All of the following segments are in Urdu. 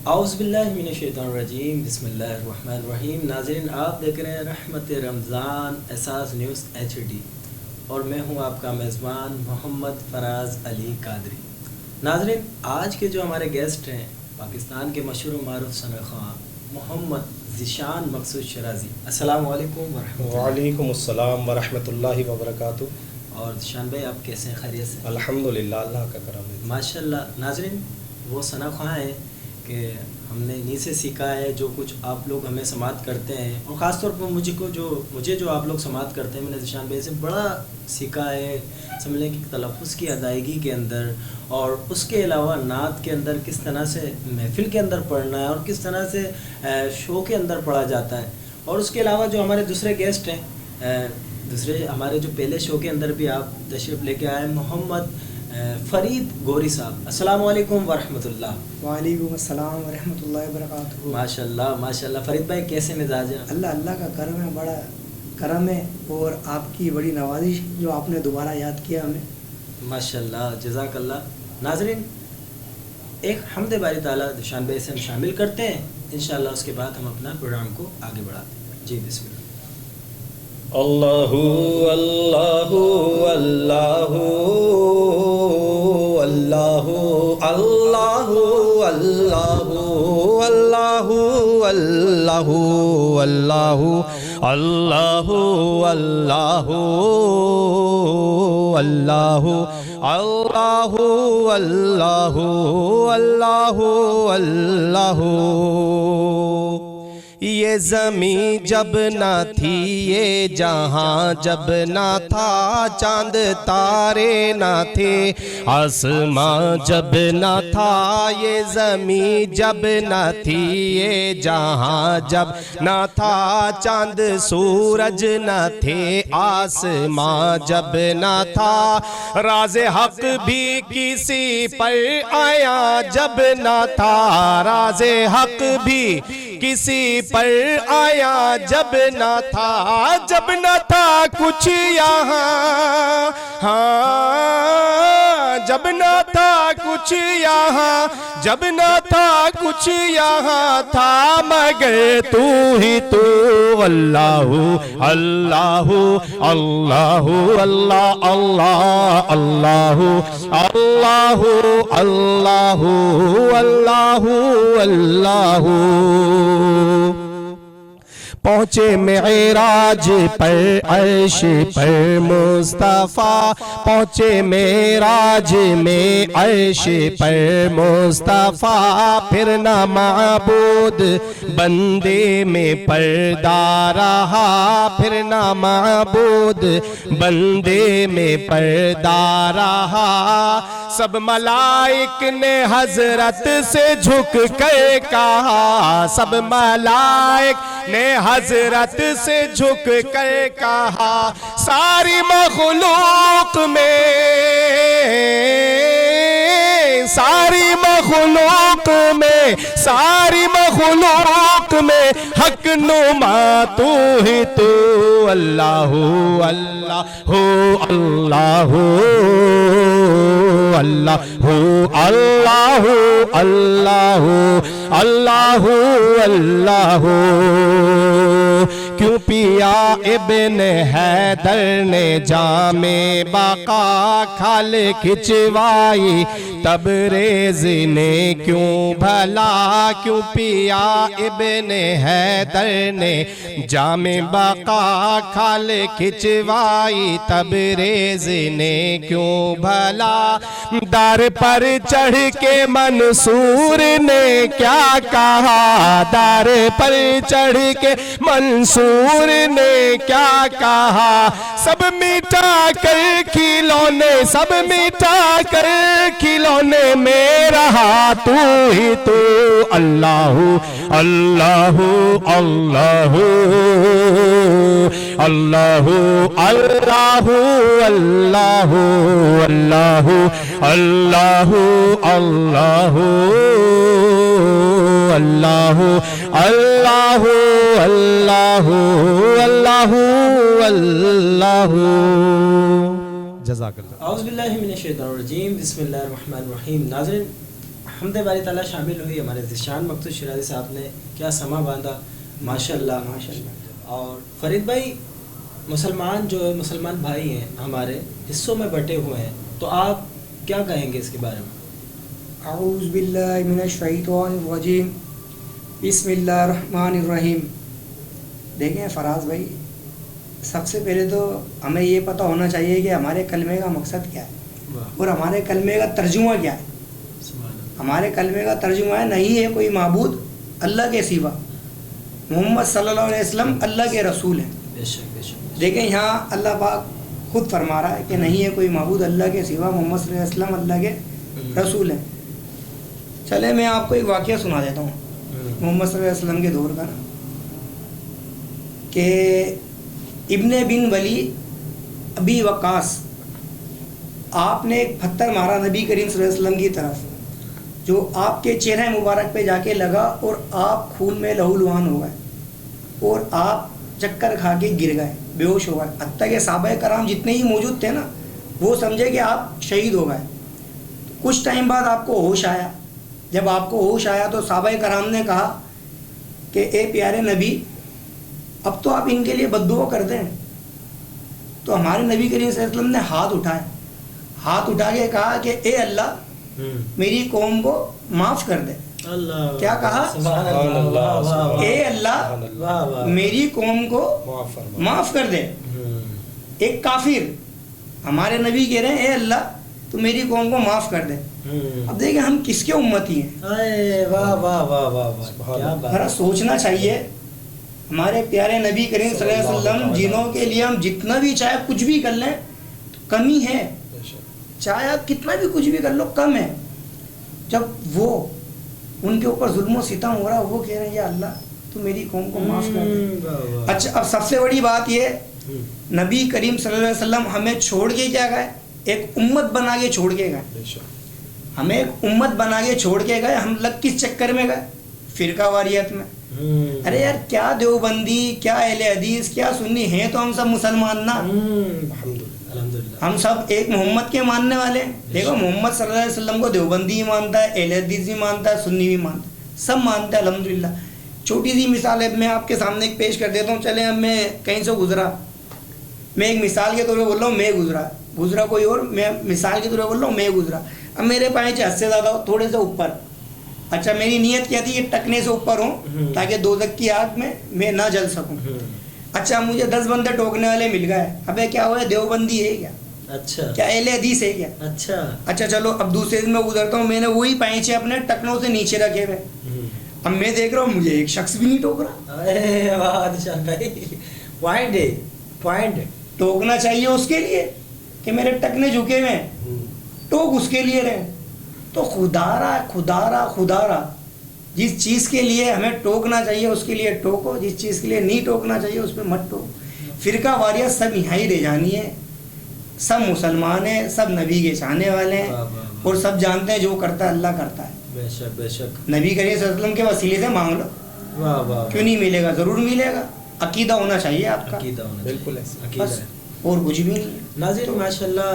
اعوذ باللہ من الشیطان الرجیم، بسم اللہ الرحمن الرحیم۔ ناظرین، آپ دیکھ رہے ہیں رحمت رمضان احساس نیوز HD اور میں ہوں آپ کا میزبان محمد فراز علی قادری۔ ناظرین، آج کے جو ہمارے گیسٹ ہیں پاکستان کے مشہور و معروف ثنا خواں محمد ذیشان مقصود شرازی۔ السلام علیکم ورحمۃ اللہ۔ وعلیکم السلام ورحمۃ اللہ وبرکاتہ۔ اور ذیشان بھائی، آپ کیسے ہیں؟ خیریت سے؟ الحمدللہ، اللہ کا کرم ہے۔ ماشاء اللہ۔ ناظرین، وہ ثنا خواں ہیں کہ ہم نے انہیں سے سیکھا ہے جو کچھ آپ لوگ ہمیں سماعت کرتے ہیں، اور خاص طور پر مجھے جو آپ لوگ سماعت کرتے ہیں، میں نے ذیشان بھائی سے بڑا سیکھا ہے سمجھ لیں کہ تلفظ کی ادائیگی کے اندر، اور اس کے علاوہ نعت کے اندر کس طرح سے محفل کے اندر پڑھنا ہے اور کس طرح سے شو کے اندر پڑھا جاتا ہے۔ اور اس کے علاوہ جو ہمارے دوسرے گیسٹ ہیں، دوسرے ہمارے جو پہلے شو کے اندر بھی آپ تشریف لے کے آئے، محمد فرید گوری صاحب۔ السلام علیکم ورحمۃ اللہ۔ وعلیکم السلام ورحمۃ اللہ وبرکاتہ۔ ماشاء اللہ ماشاء اللہ۔ فرید بھائی، کیسے مزاج ہیں؟ اللہ کا کرم ہے، بڑا کرم ہے، اور آپ کی بڑی نوازش جو آپ نے دوبارہ یاد کیا ہمیں۔ ماشاء اللہ، جزاک اللہ۔ ناظرین، ایک حمد باری تعالیٰ ذیشان بھائی سے ہم شامل کرتے ہیں، انشاءاللہ اس کے بعد ہم اپنا پروگرام کو آگے بڑھاتے ہیں۔ جی بسم اللہ۔ اللہ اللہ اللہ اللہ اللہ اللہ اللہ اللہ اللہ اللہ اللہ اللہ اللہ اللہ اللہ۔ یہ زمین جب نہ تھی، یہ جہاں جب نہ تھا، چاند تارے نہ تھے، آسماں جب نہ تھا، یہ زمین جب نہ تھی، یہ جہاں جب نہ تھا، چاند سورج نہ تھے، آسماں جب نہ تھا، راز حق بھی کسی پر آیا جب نہ تھا، راز حق بھی کسی پر آیا جب نہ تھا، جب نہ تھا کچھ یہاں، ہاں جب نہ تھا کچھ یہاں، جب نہ تھا کچھ یہاں تھا مگر تو ہی تو۔ اللہ اللہ اللہ اللہ اللہ اللہ اللہ اللہ اللہ اللہ۔ پہنچے معراج پر عرش پر مصطفیٰ، پہنچے معراج میں عرش پر مصطفیٰ، پھر نہ معبود بندے میں پردہ رہا، پھر نہ معبود بندے میں پردہ رہا، سب ملائک نے حضرت سے جھک کر کہا، سب ملائک نے حضرت سے جھک کر کہا، ساری مخلوق میں، ساری مخلوق میں، ساری مخلوق میں حق نما تو ہی تو۔ اللہ اللہ اللہ اللہ اللہ اللہ اللہ اللہ۔ کیوں پیا ابن حیدر نے جام بقا کھال کھچوائی، تبریز نے کیوں بھلا، کیوں پیا ابن حیدر نے جام بقا کھال کھچوائی، تبریز نے کیوں بھلا، دار پر چڑھ کے منصور نے کیا کہا، دار پر چڑھ کے منصور نے کیا کہا، سب مٹا کر کھلونے، سب مٹا کر کھلونے میں رہا تو ہی تو۔ اللہ اللہ اللہ اللہ اللہ اللہ اللہ اللہ اللہ اللہ اللہ اللہ اللہ اللہ۔ جزاک اللہ۔ اعوذ باللہ من الشیطان الرجیم، بسم اللہ الرحمن الرحیم۔ ناظرین، حمد باری تعالیٰ شامل ہوئی ہمارے ذیشان مقصود شیرازی صاحب نے، کیا سما باندھا، ماشاءاللہ ماشاءاللہ۔ اور فرید بھائی، مسلمان بھائی ہیں ہمارے، حصوں میں بٹے ہوئے ہیں، تو آپ کیا کہیں گے اس کے بارے میں؟ اعوذ باللہ من الشیطان الرجیم، بسم اللہ الرحمن الرحیم۔ دیکھیں فراز بھائی، سب سے پہلے تو ہمیں یہ پتہ ہونا چاہیے کہ ہمارے کلمے کا مقصد کیا ہے اور ہمارے کلمے کا ترجمہ کیا ہے۔ ہمارے کلمے کا ترجمہ ہے نہیں ہے کوئی معبود اللہ کے سوا، محمد صلی اللہ علیہ وسلم اللہ کے رسول ہیں۔ بے شک بے شک۔ دیکھیں یہاں اللہ پاک خود فرما رہا ہے کہ نہیں ہے کوئی معبود اللہ کے سوا، محمد صلی اللہ علیہ وسلم اللہ کے رسول ہیں۔ چلے میں آپ کو ایک واقعہ سنا دیتا ہوں محمد صلی اللہ علیہ وسلم کے دور کا، کہ ابن بن ولی ابی وقاص، آپ نے ایک پتھر مارا نبی کریم صلی اللہ علیہ وسلم کی طرف، جو آپ کے چہرہ مبارک پہ جا کے لگا اور آپ خون میں لہو لہان ہو گئے اور آپ چکر کھا کے گر گئے، بے ہوش ہو گئے۔ حتیٰ کہ صحابہ کرام جتنے ہی موجود تھے نا، وہ سمجھے کہ آپ شہید ہو گئے۔ کچھ ٹائم بعد آپ کو ہوش آیا۔ جب آپ کو ہوش آیا تو صحابہ کرام نے کہا کہ اے پیارے نبی، اب تو آپ ان کے لیے بد دعا کر دیں۔ تو ہمارے نبی کریم صلی اللہ علیہ وسلم نے ہاتھ اٹھا کے کہا کہ اے اللہ، میری قوم کو معاف کر دے۔ اللہ کیا کہا؟ اے اللہ، میری قوم کو معاف کر دے۔ ایک کافر ہمارے نبی کہہ رہے ہیں اے اللہ تو میری قوم کو معاف کر دے۔ اب دیکھیں ہم کس کے امتی ہیں؟ واہ واہ واہ واہ واہ، کیا بات! ذرا سوچنا چاہیے، ہمارے پیارے نبی کریم صلی اللہ علیہ وسلم جنہوں کے لیے ہم جتنا بھی چاہے کچھ بھی کر لیں تو کمی ہے، چاہے آپ کتنا بھی کچھ بھی کر لو کم ہے۔ جب وہ ان کے اوپر ظلم و ستم ہو رہا، وہ کہہ رہے ہیں یا اللہ تو میری قوم کو معاف کر دے۔ اچھا، اب سب سے بڑی بات یہ، نبی کریم صلی اللہ علیہ وسلم ہمیں چھوڑ کے کیا گئے؟ ایک امت بنا کے چھوڑ کے گئے۔ ہمیں ایک امت بنا کے چھوڑ کے گئے، ہم لگ کس چکر میں گئے؟ فرقہ واریت میں۔ ارے یار، کیا دیوبندی، کیا اہل حدیث، کیا سنی ہیں، تو ہم سب مسلمان نا، ہم سب ایک محمد کے ماننے والے ہیں۔ دیکھو محمد صلی اللہ علیہ وسلم کو دیوبندی ہی مانتا ہے، اہل حدیث بھی مانتا ہے، سنی بھی مانتا ہے، سب مانتے ہیں الحمدللہ۔ چھوٹی سی مثال ہے، میں آپ کے سامنے ایک پیش کر دیتا ہوں۔ چلیں اب میں کہیں سے گزرا، میں ایک مثال کے طور پہ بول رہا ہوں، میں گزرا کوئی اور، میں مثال کے طور پہ بول رہا ہوں میں گزرا۔ اب میرے پائیں حد سے زیادہ ہو، تھوڑے سے اوپر، اچھا میری نیت کیا تھی کہ ٹکنے سے اوپر ہوں تاکہ دوزخ کی آگ میں نہ جل سکوں۔ اچھا مجھے 10 بندے ٹوکنے والے مل گئے، ابے کیا ہوا، دیوبندی ہے کیا؟ اچھا، کیا اہل حدیث ہے کیا؟ اچھا چلو اب دوسرے دن میں گزرتا ہوں، میں نے وہی پائچے اپنے ٹکنوں سے نیچے رکھے ہوئے، اب میں دیکھ رہا ہوں مجھے ایک شخص بھی نہیں ٹوک رہا۔ ٹوکنا چاہیے اس کے لیے کہ میرے ٹکنے جھکے ہوئے ہیں، ٹوک اس کے لیے رہے۔ تو خدا را جس چیز کے لیے ہمیں ٹوکنا چاہیے اس کے لیے ٹوکو، جس چیز کے لیے نہیں ٹوکنا چاہیے اس پہ مت ٹوکو۔ فرقہ واریت سب یہاں ہی رہ جانی ہے، سب مسلمان ہیں، سب نبی کے چاہنے والے ہیں اور سب جانتے ہیں جو کرتا ہے اللہ کرتا ہے۔ بے شک بے شک، نبی کریم صلی اللہ علیہ وسلم کے وسیلے سے مانگ لو، واہ واہ، کیوں نہیں ملے گا؟ ضرور ملے گا۔ عقیدہ ہونا چاہیے آپ کا، عقیدہ ہونا چاہیے، بالکل عقیدہ بس، ہے۔ اور کچھ بھی نہیں ہے۔ ناظرین ماشاءاللہ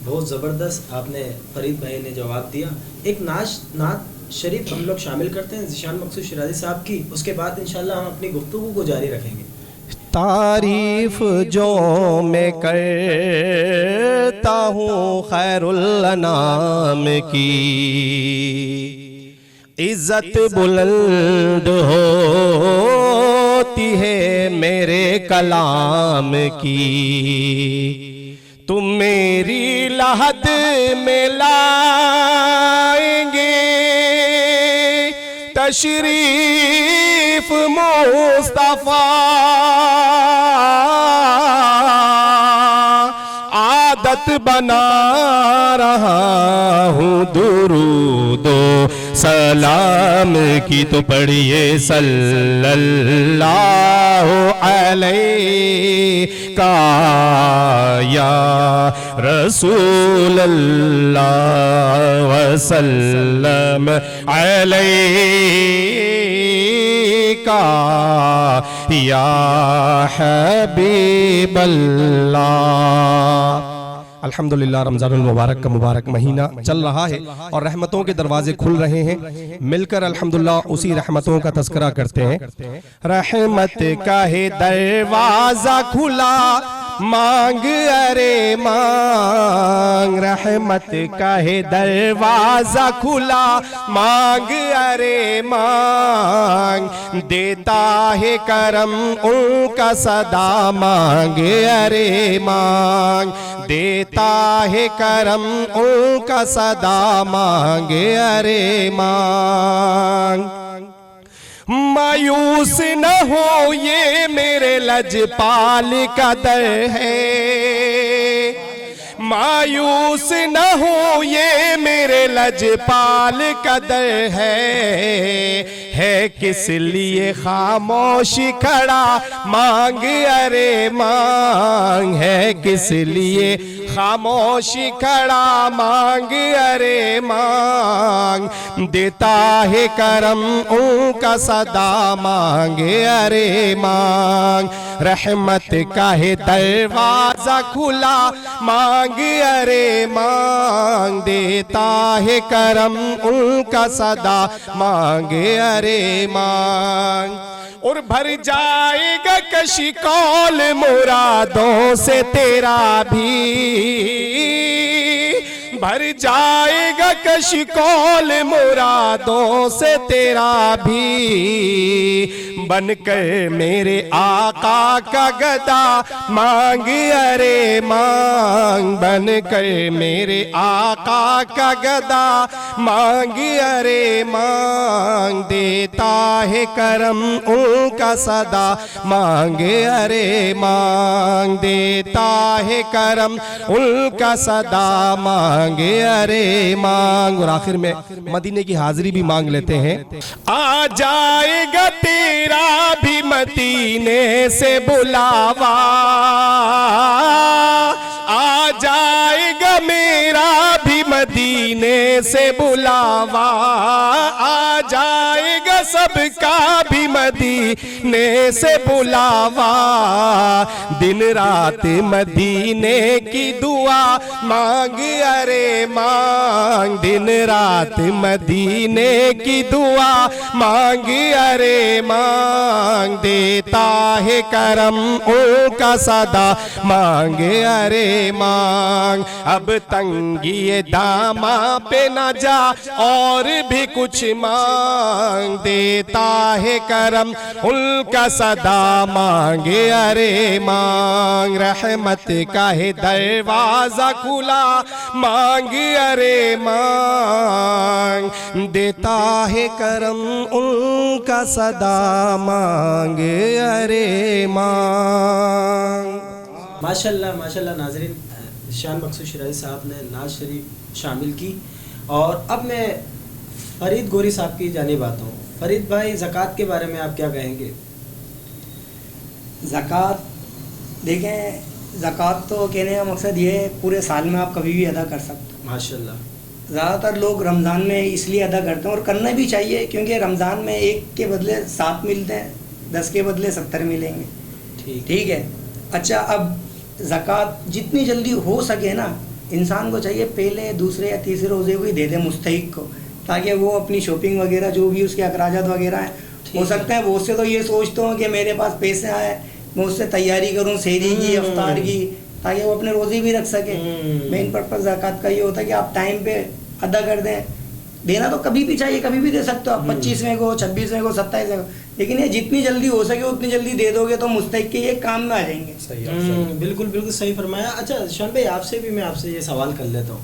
بہت زبردست آپ نے فرید بھائی نے جواب دیا۔ ایک نعت شریف ہم لوگ شامل کرتے ہیں ذیشان مقصود شیرازی صاحب کی، اس کے بعد انشاءاللہ ہم اپنی گفتگو کو جاری رکھیں گے۔ تعریف جو میں کرتا ہوں خیر الانام کی، عزت بلند ہوتی ہے میرے کلام کی، تم میری لحد میں لائیں گے تشریف مصطفیٰ، عادت بنا رہا ہوں درود و سلام کی، تو پڑھیے صلی اللہ علیہ یا رسول اللہ وسلم علیکہ یا حبیب اللہ۔ الحمدللہ رمضان المبارک کا مبارک مہینہ چل رہا ہے اور رحمتوں کے دروازے کھل رہے ہیں. مل کر الحمدللہ اسی رحمتوں کا تذکرہ کرتے ہیں. رحمت کا ہے دروازہ کھلا مانگ ارے مانگ, رحمت کا ہے دروازہ کھلا مانگ ارے مانگ, دیتا ہے کرم ان کا صدا مانگ ارے مانگ, دیتا ہے کرم ان کا صدا مانگ ارے مانگ. مایوس نہ ہو یہ میرے لجپال کا در ہے, مایوس نہ ہو یہ میرے لجپال کا در ہے کس لیے خاموش کھڑا مانگ ارے مانگ, ہے کس لیے خاموش کھڑا مانگ ارے مانگ, دیتا ہے کرم ان کا صدا مانگ ارے مانگ. رحمت کا ہے دروازہ کھلا مانگ ارے مانگ, دیتا ہے کرم ان کا صدا مانگ ارے مانگ. اور بھر جائے گا کشی کول مرادوں سے تیرا بھی, بھر جائے گا کشی کول مرادوں سے تیرا بھی, بن کر میرے آقا کا گدا مانگ ارے مانگ, بن کر میرے آقا کا گدا مانگ ارے مانگ, دیتا ہے کرم ان کا صدا مانگ ارے مانگ, دیتا ہے کرم ان کا صدا مانگ ارے مانگ. اور آخر میں مدینے کی حاضری بھی مانگ لیتے ہیں. آ جائے گا تیرا بھی مدینے سے بلاوا, آ جائے گا میرا بھی مدینے سے بلاوا, آ جائے گا سب کا بھی مدینے سے بلاوا, دن رات مدینے کی دعا مانگ ارے مانگ, دن رات مدینے کی دعا مانگ ارے مانگ, دیتا ہے کرم ان کا صدا مانگ ارے مانگ. اب تنگی داماں پہ نہ جا اور بھی کچھ مانگ, دیتا ہے کرم ان کا صدا مانگ ارے مانگ. رحمت کا ہے دروازہ کھلا مانگ ارے مانگ, دیتا ہے کرم ان کا صدا مانگ ارے مانگ. ماشاءاللہ ناظرین, شان مقصود شیرازی صاحب نے نعت شریف شامل کی. اور اب میں فرید گوری صاحب کی جانب آتا ہوں. فرید بھائی, زکوٰۃ کے بارے میں آپ کیا کہیں گے؟ زکوٰۃ دیکھیں, زکوٰۃ تو کہنے کا مقصد یہ ہے پورے سال میں آپ کبھی بھی ادا کر سکتے ہو. ماشاءاللہ. زیادہ تر لوگ رمضان میں اس لیے ادا کرتے ہیں, اور کرنا بھی چاہیے, کیونکہ رمضان میں 1 کے بدلے 7 ملتے ہیں, 10 کے بدلے 70 ملیں گے. ٹھیک ہے. اچھا, اب زکوٰۃ جتنی جلدی ہو سکے نا, انسان کو چاہیے پہلے دوسرے یا تیسرے روزے کو ہی دے دے مستحق کو, تاکہ وہ اپنی شاپنگ وغیرہ جو بھی اس کے اخراجات وغیرہ ہیں ہو سکتے ہیں. بہت سے تو یہ سوچتے ہوں کہ میرے پاس پیسے آئے, میں اس سے تیاری کروں سحری کی, افطار کی, تاکہ وہ اپنے روزے بھی رکھ سکے. مین پرپز زکوٰۃ کا یہ ہوتا ہے کہ آپ ٹائم پہ ادا کر دیں. دینا تو کبھی بھی چاہیے, کبھی بھی دے سکتے ہو آپ, 25ویں کو, 26ویں کو, 27ویں کو, لیکن یہ جتنی جلدی ہو سکے اتنی جلدی دے دو گے تو مستحق کے یہ کام میں آ جائیں گے. بالکل صحیح فرمایا. اچھا شان بھائی, آپ سے بھی میں آپ سے یہ سوال کر لیتا ہوں.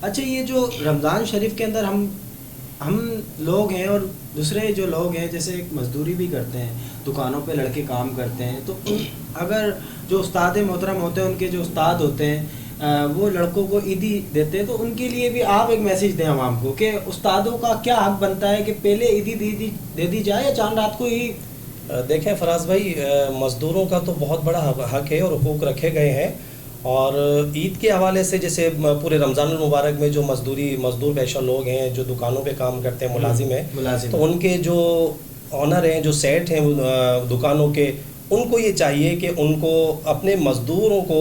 اچھا, یہ جو رمضان شریف کے اندر ہم لوگ ہیں اور دوسرے جو لوگ ہیں جیسے مزدوری بھی کرتے ہیں, دکانوں پہ لڑکے کام کرتے ہیں, تو اگر جو استاد محترم ہوتے ہیں, ان کے جو استاد ہوتے ہیں, وہ لڑکوں کو عیدی دیتے ہیں, تو ان کے لیے بھی آپ ایک میسیج دیں عوام کو کہ استادوں کا کیا حق بنتا ہے کہ پہلے عیدی دے دی جائے یا چاند رات کو ہی؟ دیکھیں فراز بھائی, مزدوروں کا تو بہت بڑا حق ہے اور حقوق رکھے گئے ہیں. اور عید کے حوالے سے جیسے پورے رمضان المبارک میں جو مزدور پیشہ لوگ ہیں, جو دکانوں پہ کام کرتے ہیں, ملازم ہیں, تو ان کے جو آنر ہیں, جو سیٹ ہیں دکانوں کے, ان کو یہ چاہیے کہ ان کو اپنے مزدوروں کو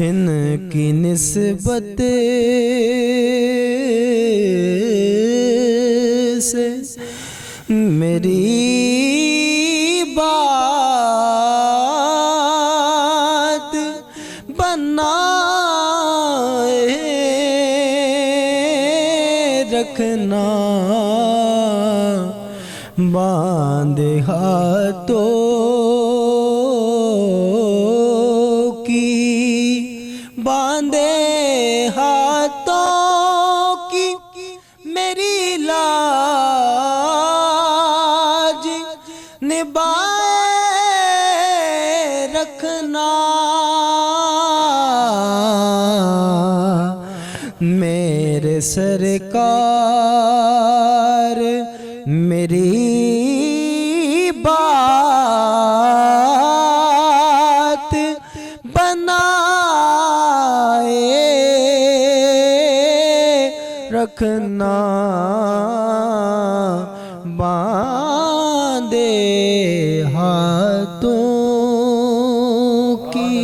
ان کی نسبت سے میری بات بنائے رکھنا، باندھے ہاتھوں کی، باندھے ہاتھوں کی میری لاج نبھائے رکھنا، میرے سرکار میری بات بنائے رکھنا، باندھے ہاتھوں کی۔